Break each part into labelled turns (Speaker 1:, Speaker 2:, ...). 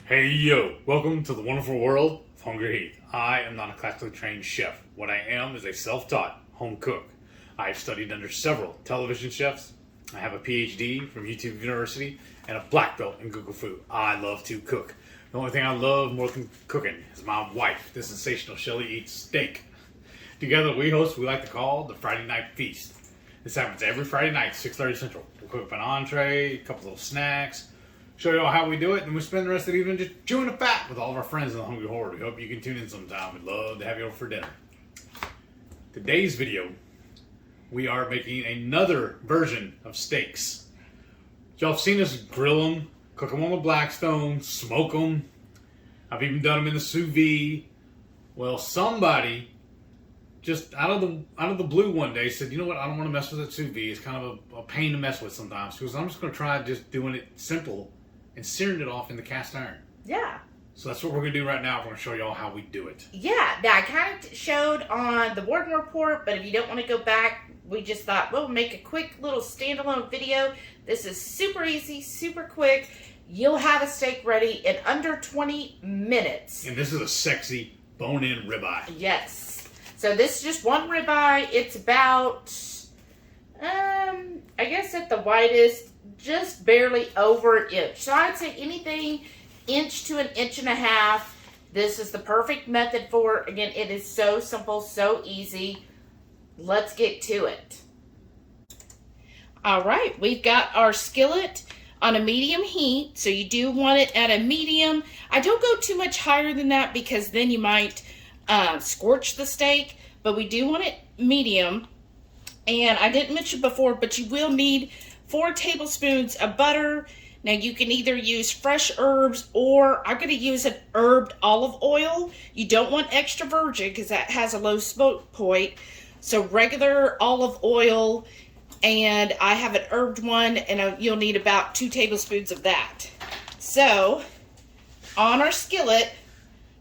Speaker 1: Hey yo, welcome to the wonderful world of HungryHeath. I am not a classically trained chef. What I am is a self-taught home cook. I have studied under several television chefs. I have a PhD from YouTube University and a black belt in Google Food. I love to cook. The only thing I love more than cooking is my wife, the sensational Shelly eats steak. Together we host what we like to call the Friday Night Feast. This happens every Friday night, 6:30 Central. We'll cook up an entree, a couple little snacks, show you all how we do it, and we spend the rest of the evening just chewing the fat with all of our friends in the HungryHorde. We hope you can tune in sometime. We'd love to have you over for dinner. Today's video, we are making another version of steaks. Y'all have seen us grill them, cook them on the Blackstone, smoke them. I've even done them in the sous vide. Well, somebody just out of the blue one day said, you know what, I don't want to mess with that sous vide. It's kind of a pain to mess with sometimes. She goes, I'm just going to try just doing it simple and searing it off in the cast iron.
Speaker 2: Yeah.
Speaker 1: So that's what we're going to do right now. We're going to show y'all how we do it.
Speaker 2: Yeah. Now, I kind of showed on the Warden Report, but if you don't want to go back, we just thought, well, we'll make a quick little standalone video. This is super easy, super quick. You'll have a steak ready in under 20 minutes.
Speaker 1: And this is a sexy bone-in ribeye.
Speaker 2: Yes. So this is just one ribeye. It's about, I guess at the widest, just barely over an inch. So I'd say anything inch to an inch and a half. This is the perfect method for it. Again, it is so simple, so easy. Let's get to it. All right, we've got our skillet on a medium heat. So you do want it at a medium. I don't go too much higher than that because then you might scorch the steak, but we do want it medium. And I didn't mention before, but you will need 4 tablespoons of butter. Now you can either use fresh herbs or I'm going to use an herbed olive oil. You don't want extra virgin because that has a low smoke point. So regular olive oil, and I have an herbed one, and you'll need about 2 tablespoons of that. So on our skillet,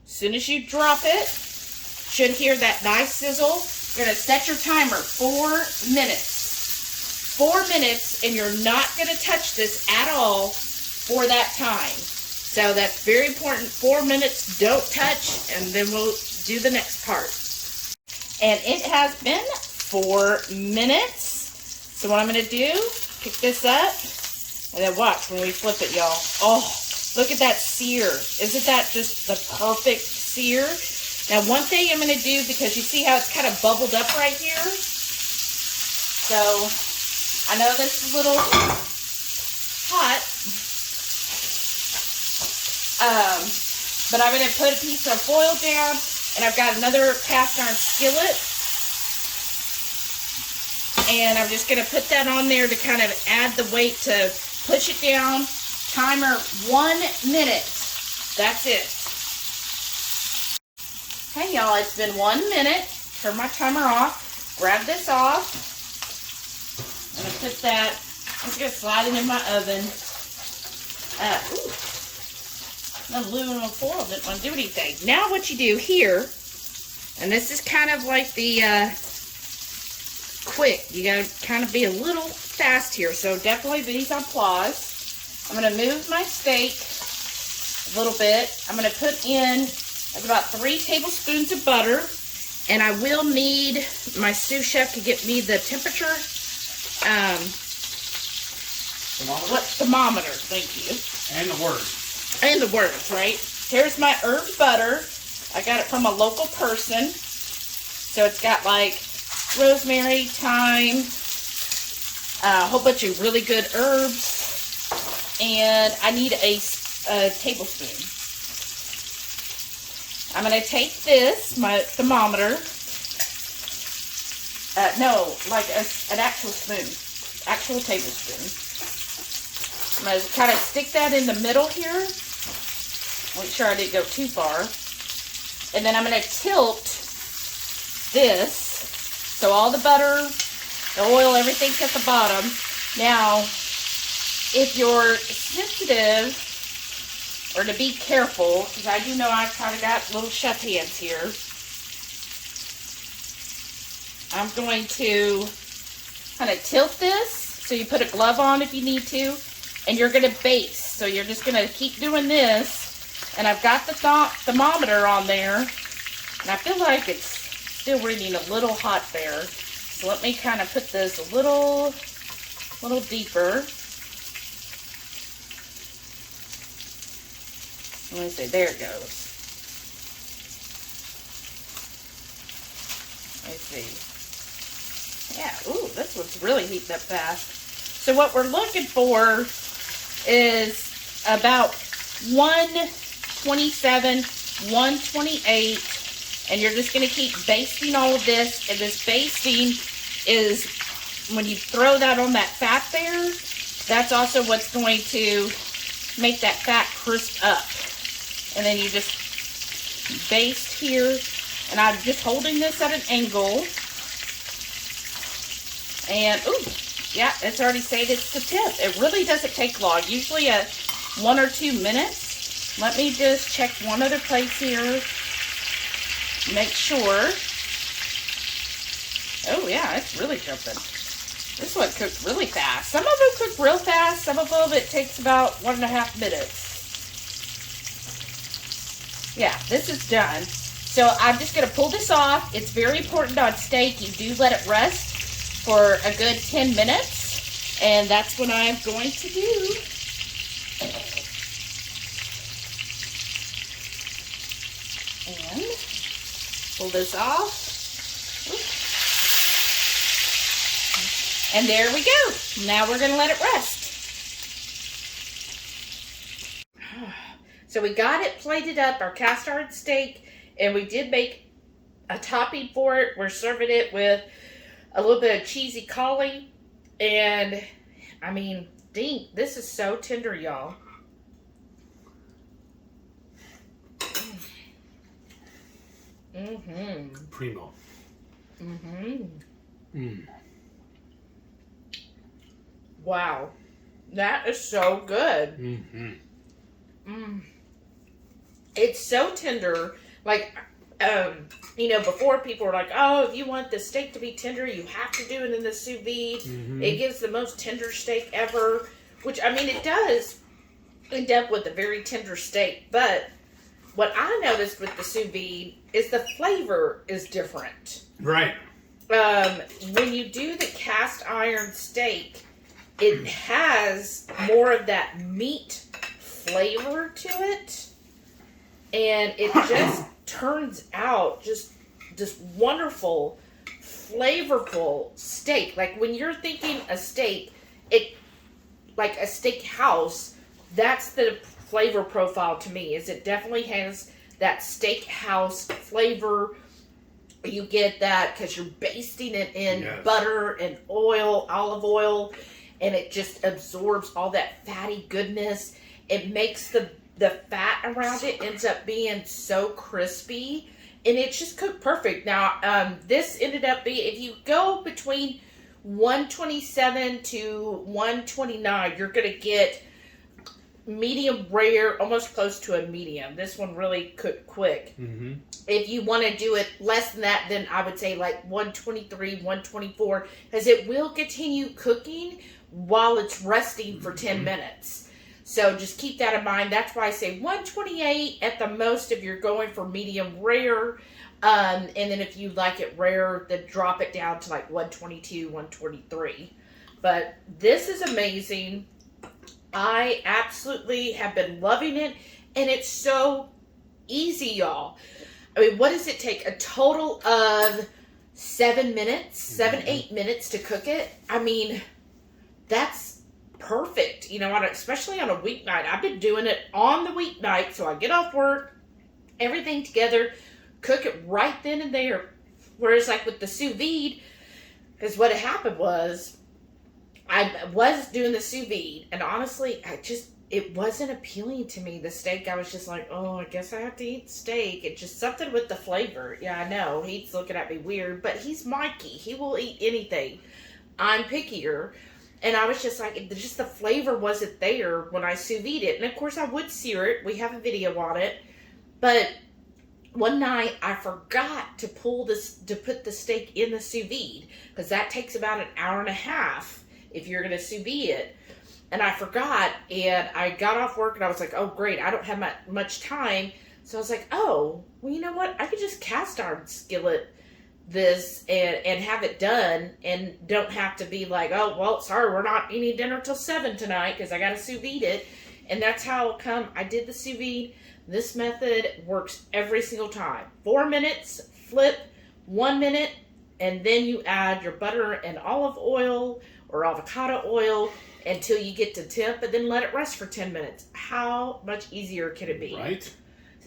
Speaker 2: as soon as you drop it, should hear that nice sizzle. You're going to set your timer 4 minutes. 4 minutes, and you're not going to touch this at all for that time. So that's very important. 4 minutes, don't touch, and then we'll do the next part. And it has been 4 minutes. So what I'm going to do, pick this up, and then watch when we flip it, y'all. Oh, look at that sear. Isn't that just the perfect sear? Now, one thing I'm going to do, because you see how it's kind of bubbled up right here? So I know this is a little hot, but I'm going to put a piece of foil down, and I've got another cast iron skillet, and I'm just going to put that on there to kind of add the weight to push it down. Timer 1 minute. That's it. Hey y'all, it's been 1 minute. Turn my timer off. Grab this off. I'm going to put that, I'm just going to slide it in my oven. The aluminum foil didn't want to do anything. Now what you do here, and this is kind of like the quick. You got to kind of be a little fast here. So definitely these are applause. I'm going to move my steak a little bit. I'm going to put in about 3 tablespoons of butter. And I will need my sous chef to get me the temperature. Thermometer, thank you.
Speaker 1: And the words.
Speaker 2: And the words, right? Here's my herbed butter. I got it from a local person. So it's got like rosemary, thyme, a whole bunch of really good herbs. And I need a tablespoon. I'm going to take this, my thermometer. No, like an actual spoon. Actual tablespoon. I'm going to kind of stick that in the middle here. Make sure I didn't go too far. And then I'm going to tilt this. So all the butter, the oil, everything's at the bottom. Now, if you're sensitive, or to be careful, because I do know I've kind of got little chef hands here, I'm going to kind of tilt this. So you put a glove on if you need to. And you're going to baste. So you're just going to keep doing this And I've got the thermometer on there, and I feel like it's still reading a little hot there. So let me kind of put this a little deeper. Let me see, there it goes. Let me see. Yeah, ooh, this one's really heating up fast. So what we're looking for is about 127, 128, and you're just going to keep basting all of this. And this basting is, when you throw that on that fat there, that's also what's going to make that fat crisp up. And then you just baste here, and I'm just holding this at an angle. And, ooh, yeah, it's already said it's the tip. It really doesn't take long, usually 1 or 2 minutes. Let me just check one other place here. Make sure. Oh, yeah, it's really jumping. This one cooked really fast. Some of them cook real fast. Some of them it takes about 1.5 minutes. Yeah, this is done. So I'm just going to pull this off. It's very important on steak. You do let it rest for a good 10 minutes. And that's what I'm going to do. And pull this off. And there we go. Now we're going to let it rest. So we got it plated up, our cast iron steak, and we did make a topping for it. We're serving it with a little bit of cheesy cauli. And, I mean, dang, this is so tender, y'all. Mm-hmm.
Speaker 1: Primo.
Speaker 2: Mm-hmm.
Speaker 1: Mm.
Speaker 2: Wow. That is so good.
Speaker 1: Mm-hmm.
Speaker 2: Mm. It's so tender. Like, you know, before people were like, oh, if you want the steak to be tender, you have to do it in the sous vide. Mm-hmm. It gives the most tender steak ever. Which, I mean, it does end up with a very tender steak. But what I noticed with the sous vide is the flavor is different.
Speaker 1: Right.
Speaker 2: When you do the cast iron steak, it has more of that meat flavor to it, and it just turns out just this wonderful, flavorful steak. Like when you're thinking a steak, it like a steak house, that's the flavor profile to me. Is it definitely has that steak house flavor. You get that because you're basting it in butter and oil, olive oil, and it just absorbs all that fatty goodness. It makes the fat around it ends up being so crispy, and it's just cooked perfect. Now, this ended up being, if you go between 127 to 129, you're going to get medium rare, almost close to a medium. This one really cooked quick. Mm-hmm. If you want to do it less than that, then I would say like 123, 124, because it will continue cooking while it's resting for 10 minutes. So just keep that in mind. That's why I say 128 at the most if you're going for medium rare. And then if you like it rare, then drop it down to like 122, 123. But this is amazing. I absolutely have been loving it. And it's so easy, y'all. I mean, what does it take? A total of 7 minutes, 8 minutes to cook it. I mean, that's perfect. You know, especially on a weeknight. I've been doing it on the weeknight, so I get off work, everything together, cook it right then and there. Whereas like with the sous vide, because what had happened was, I was doing the sous vide, and honestly, it wasn't appealing to me, the steak. I was just like, oh, I guess I have to eat steak. It's just something with the flavor. Yeah, I know. He's looking at me weird, but he's Mikey. He will eat anything. I'm pickier. And I was just like, just the flavor wasn't there when I sous vide it. And of course, I would sear it. We have a video on it. But one night, I forgot to put the steak in the sous vide, because that takes about an hour and a half if you're going to sous vide it. and I forgot, and I got off work, and I was like, oh, great, I don't have much time. So I was like, oh, well, you know what? I could just cast iron skillet this and have it done, and don't have to be like, oh, well, sorry, we're not eating dinner till 7 tonight because I got to sous vide it. And that's how come I did the sous vide. This method works every single time. 4 minutes, flip, 1 minute, and then you add your butter and olive oil or avocado oil until you get to temp, and then let it rest for 10 minutes. How much easier can it be?
Speaker 1: Right?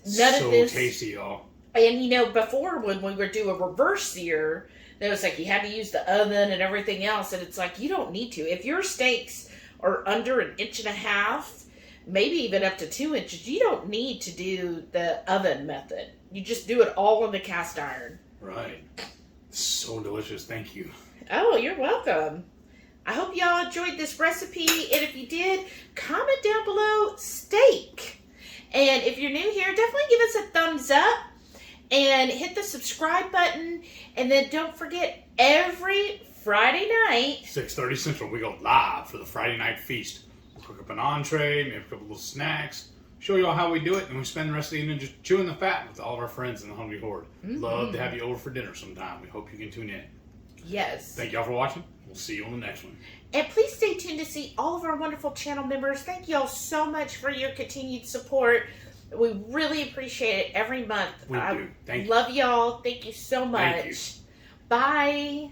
Speaker 2: None of this.
Speaker 1: So tasty, y'all.
Speaker 2: And, you know, before when we would do a reverse sear, it was like you had to use the oven and everything else. And it's like, you don't need to. If your steaks are under 1.5 inches, maybe even up to 2 inches, you don't need to do the oven method. You just do it all in the cast iron.
Speaker 1: Right. So delicious. Thank you.
Speaker 2: Oh, you're welcome. I hope y'all enjoyed this recipe. And if you did, comment down below steak. And if you're new here, definitely give us a thumbs up. And hit the subscribe button. And then don't forget, every Friday night,
Speaker 1: 6:30 Central, we go live for the Friday night feast. We'll cook up an entree, maybe a couple little snacks, show you all how we do it, and we spend the rest of the evening just chewing the fat with all of our friends in the Hungry Horde. Love to have you over for dinner sometime. We hope you can tune in.
Speaker 2: yes.
Speaker 1: Thank y'all for watching. We'll see you on the next one.
Speaker 2: And please stay tuned to see all of our wonderful channel members. Thank you all so much for your continued support. We really appreciate it every month.
Speaker 1: We do. Thank you.
Speaker 2: Love y'all. Thank you so much.
Speaker 1: Thank you.
Speaker 2: Bye.